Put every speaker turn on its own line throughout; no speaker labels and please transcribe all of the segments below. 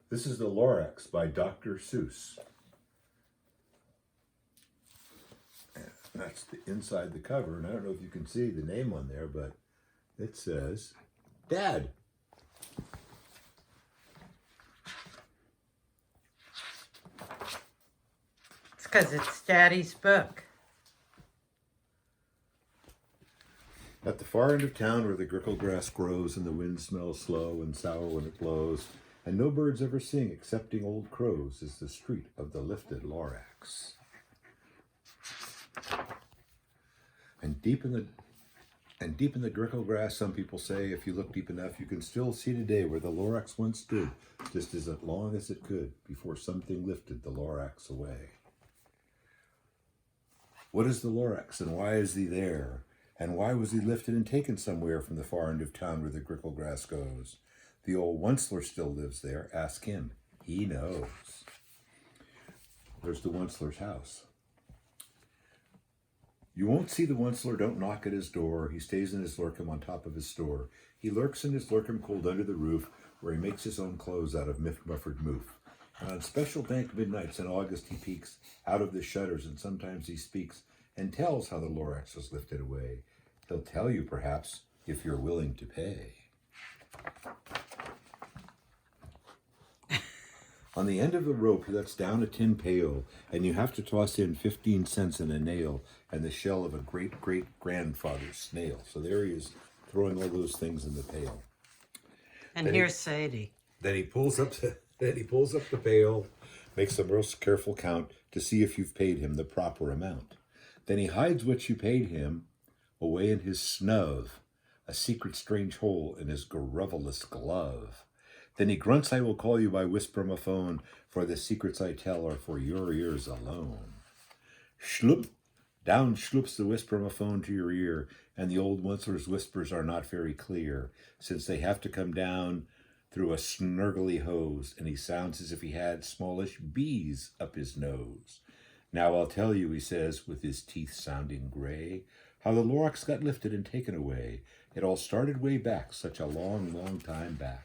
This is the Lorax by Dr. Seuss. And that's the inside the cover, and I don't know if you can see the name on there, but it says, Dad.
It's because it's Daddy's book.
At the far end of town where the grickle grass grows and the wind smells slow and sour when it blows, and no birds ever sing excepting old crows, is the street of the lifted Lorax. And deep in the grickle grass, some people say, if you look deep enough, you can still see today where the Lorax once stood, just as long as it could, before something lifted the Lorax away. What is the Lorax, and why is he there? And why was he lifted and taken somewhere from the far end of town where the grickle grass goes? The old Onceler still lives there. Ask him. He knows. There's the Onceler's house. You won't see the Onceler, don't knock at his door. He stays in his lurkum on top of his store. He lurks in his lurkum cold under the roof, where he makes his own clothes out of mufford moof. And on special dank midnights in August he peeks out of the shutters, and sometimes he speaks and tells how the Lorax was lifted away. He'll tell you, perhaps, if you're willing to pay. On the end of the rope, he lets down a tin pail, and you have to toss in 15 cents and a nail and the shell of a great-great-grandfather's snail. So there he is, throwing all those things in the pail.
And here's Sadie.
Then he pulls up the pail, makes a most careful count to see if you've paid him the proper amount. Then he hides what you paid him away in his snub, a secret strange hole in his grovelous glove. Then he grunts, I will call you by whisper-ma-phone, for the secrets I tell are for your ears alone. Shloop, down shloops the whisper-ma-phone to your ear, and the old Onceler's whispers are not very clear, since they have to come down through a snurgly hose, and he sounds as if he had smallish bees up his nose. Now I'll tell you, he says, with his teeth sounding gray, how the Lorax got lifted and taken away. It all started way back, such a long, long time back.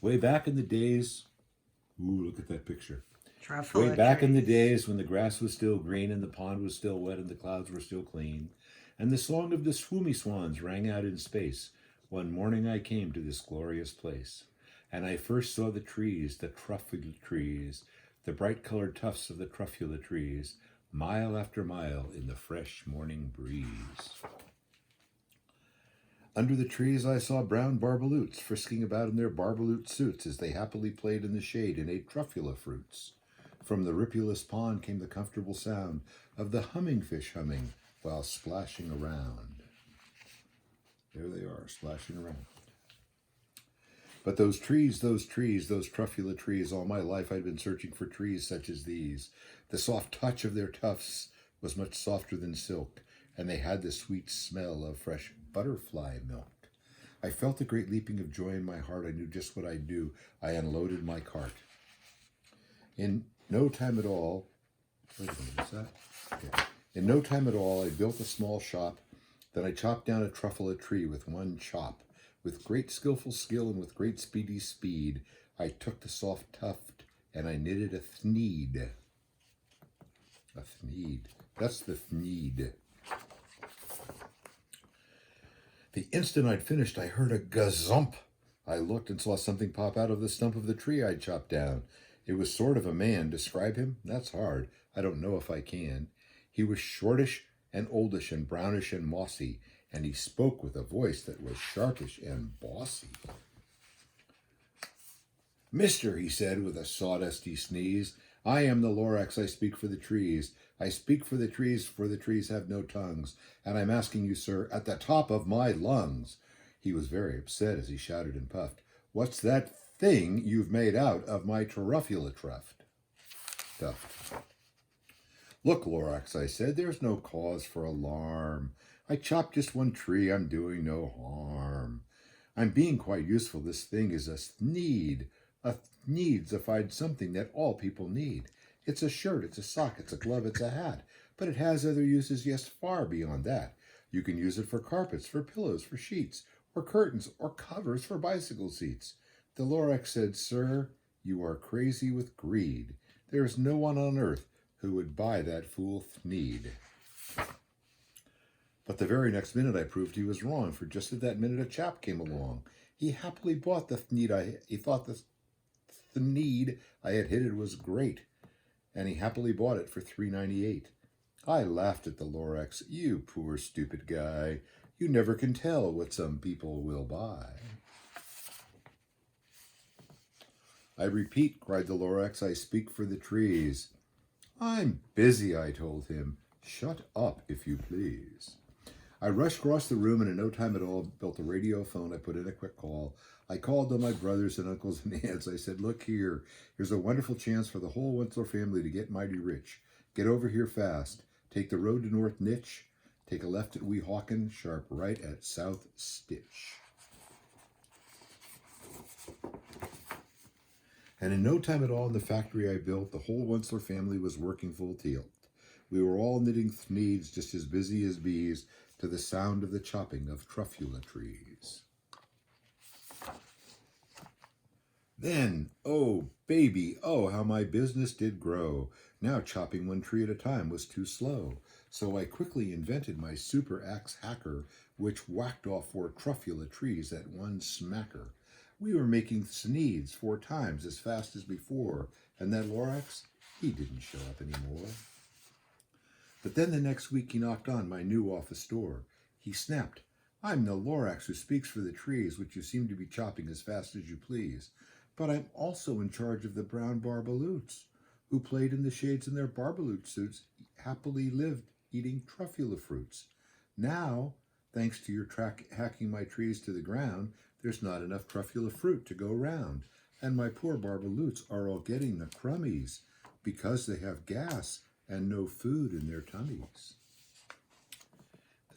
Way back in the days, look at that picture. Way back in the days when the grass was still green and the pond was still wet and the clouds were still clean, and the song of the swoomy swans rang out in space, one morning I came to this glorious place. And I first saw the trees, the truffula trees, the bright-colored tufts of the truffula trees, mile after mile in the fresh morning breeze. Under the trees I saw brown barbaloots frisking about in their barbaloot suits as they happily played in the shade and ate truffula fruits. From the ripulous pond came the comfortable sound of the humming fish humming while splashing around. There they are, splashing around. But those trees, those truffula trees, all my life I'd been searching for trees such as these. The soft touch of their tufts was much softer than silk, and they had the sweet smell of fresh butterfly milk. I felt a great leaping of joy in my heart. I knew just what I'd do. I unloaded my cart. In no time at all, In no time at all, I built a small shop. Then I chopped down a truffula tree with one chop. With great skillful skill and with great speedy speed, I took the soft tuft and I knitted a thneed. A thneed. That's the thneed. The instant I'd finished, I heard a gazump. I looked and saw something pop out of the stump of the tree I'd chopped down. It was sort of a man. Describe him? That's hard. I don't know if I can. He was shortish and oldish and brownish and mossy, and he spoke with a voice that was sharpish and bossy. Mister, he said with a sawdusty sneeze, I am the Lorax, I speak for the trees. I speak for the trees have no tongues, and I'm asking you, sir, at the top of my lungs. He was very upset as he shouted and puffed, What's that thing you've made out of my truffula tuft? Look, Lorax, I said, there's no cause for alarm. I chopped just one tree, I'm doing no harm. I'm being quite useful. This thing is a thneed. A thneedsified something that all people need. It's a shirt, it's a sock, it's a glove, it's a hat. But it has other uses, yes, far beyond that. You can use it for carpets, for pillows, for sheets, or curtains, or covers for bicycle seats. The Lorax said, Sir, You are crazy with greed. There is no one on earth who would buy that fool Thneed. But the very next minute I proved he was wrong, for just at that minute a chap came along. He happily bought the Thneed. He thought the Thneed I had hidden was great, and he happily bought it for $3.98. I laughed at the Lorax. You poor stupid guy. You never can tell what some people will buy. I repeat, cried the Lorax, I speak for the trees. I'm busy, I told him. Shut up, if you please. I rushed across the room and in no time at all built a radio phone. I put in a quick call. I called on my brothers and uncles and aunts. I said, look here, here's a wonderful chance for the whole Wensler family to get mighty rich. Get over here fast. Take the road to North Nitch. Take a left at Weehawken, sharp right at South Stitch. And in no time at all in the factory I built, the whole Wensler family was working full tilt. We were all knitting Thneeds just as busy as bees to the sound of the chopping of truffula trees. Then, oh, baby, oh, how my business did grow. Now chopping one tree at a time was too slow. So I quickly invented my super axe hacker, which whacked off 4 truffula trees at one smacker. We were making Thneeds 4 times as fast as before, and that Lorax, he didn't show up anymore. But then the next week he knocked on my new office door. He snapped, I'm the Lorax who speaks for the trees, which you seem to be chopping as fast as you please. But I'm also in charge of the brown barbaloots, who played in the shades in their barbaloot suits, happily lived eating truffula fruits. Now, thanks to your hacking my trees to the ground, there's not enough truffula fruit to go round, and my poor barbaloots are all getting the crummies because they have gas and no food in their tummies.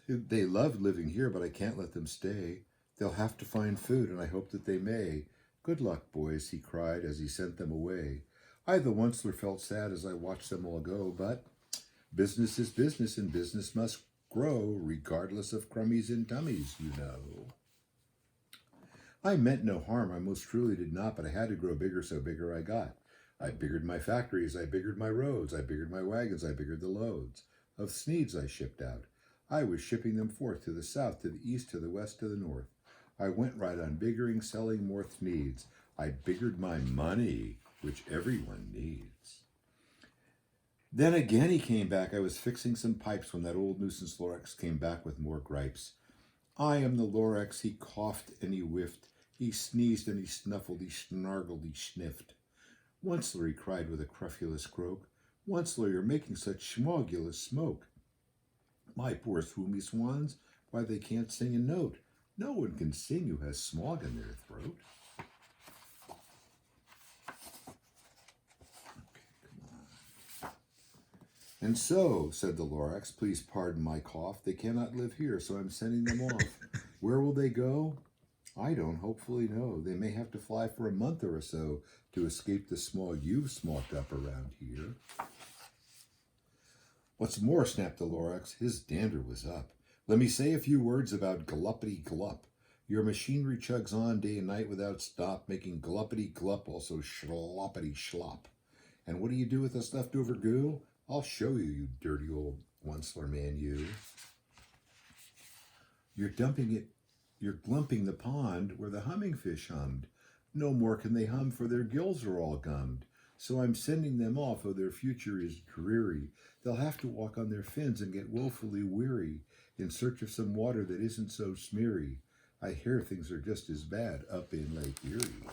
They love living here, but I can't let them stay. They'll have to find food, and I hope that they may. Good luck, boys, he cried as he sent them away. I, the Wensler, felt sad as I watched them all go, but business is business, and business must grow, regardless of crummies and tummies, you know. I meant no harm, I most truly did not, but I had to grow bigger, so bigger I got. I biggered my factories, I biggered my roads, I biggered my wagons, I biggered the loads of Thneeds I shipped out. I was shipping them forth to the south, to the east, to the west, to the north. I went right on biggering, selling more Thneeds. I biggered my money, which everyone needs. Then again he came back. I was fixing some pipes when that old nuisance Lorax came back with more gripes. I am the Lorax, he coughed and he whiffed. He sneezed and he snuffled, he snargled, he sniffed. Wensler, he cried with a crufulous croak. Wensler, you're making such schmogulous smoke. My poor thwoomy swans, why they can't sing a note. No one can sing who has smog in their throat. And so, said the Lorax, please pardon my cough. They cannot live here, so I'm sending them off. Where will they go? I don't hopefully know. They may have to fly for a month or so to escape the smog you've smoked up around here. What's more, snapped the Lorax, his dander was up. Let me say a few words about gluppity glup. Your machinery chugs on day and night without stop, making gluppity glup, also schloppity schlop. And what do you do with this leftover goo? I'll show you, you dirty old Wensler man, you. You're glumping the pond where the humming fish hummed. No more can they hum, for their gills are all gummed. So I'm sending them off, oh, their future is dreary. They'll have to walk on their fins and get woefully weary in search of some water that isn't so smeary. I hear things are just as bad up in Lake Erie.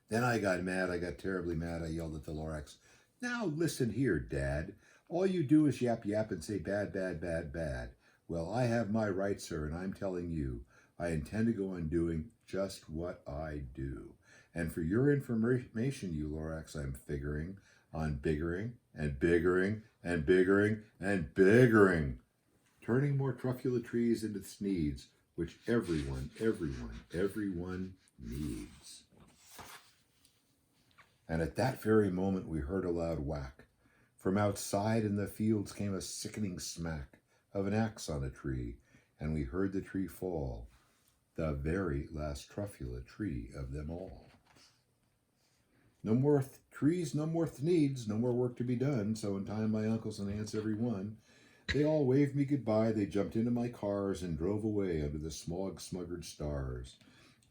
Then I got mad. I got terribly mad. I yelled at the Lorax. Now listen here, Dad. All you do is yap yap and say bad, bad, bad, bad. Well, I have my right, sir, and I'm telling you, I intend to go on doing just what I do. And for your information, you Lorax, I'm figuring on biggering and biggering and biggering and biggering, turning more truffula trees into Thneeds, which everyone needs. And at that very moment we heard a loud whack. From outside in the fields came a sickening smack of an axe on a tree, and we heard the tree fall, the very last truffula tree of them all. No more trees, no more needs, no more work to be done. So in time, my uncles and aunts, every one, they all waved me goodbye. They jumped into my cars and drove away under the smog-smuggered stars.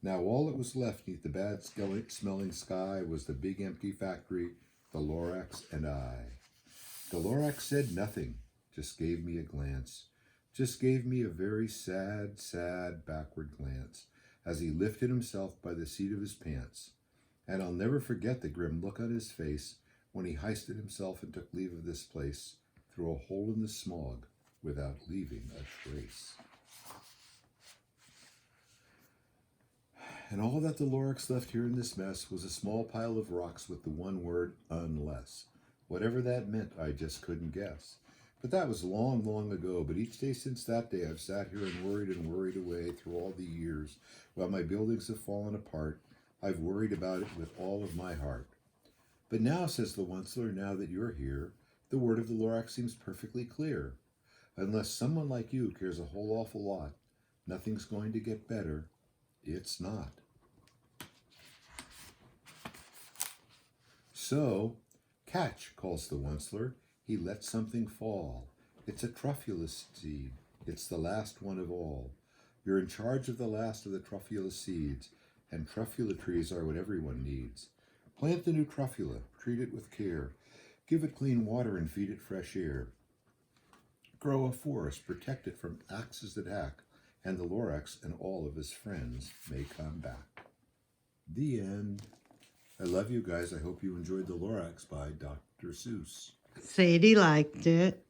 Now all that was left neath the bad-smelling sky was the big empty factory, the Lorax and I. The Lorax said nothing, just gave me a glance, just gave me a very sad, sad backward glance as he lifted himself by the seat of his pants. And I'll never forget the grim look on his face when he hoisted himself and took leave of this place through a hole in the smog without leaving a trace. And all that the Lorax left here in this mess was a small pile of rocks with the one word, unless. Whatever that meant, I just couldn't guess. But that was long, long ago. But each day since that day, I've sat here and worried away through all the years. While my buildings have fallen apart, I've worried about it with all of my heart. But now, says the Onceler, now that you're here, the word of the Lorax seems perfectly clear. Unless someone like you cares a whole awful lot, nothing's going to get better. It's not. So, catch, calls the Onceler. He lets something fall. It's a truffulus seed. It's the last one of all. You're in charge of the last of the truffula seeds, and truffula trees are what everyone needs. Plant the new truffula, treat it with care. Give it clean water and feed it fresh air. Grow a forest, protect it from axes that hack, and the Lorax and all of his friends may come back. The end. I love you guys. I hope you enjoyed The Lorax by Dr. Seuss.
Sadie liked it.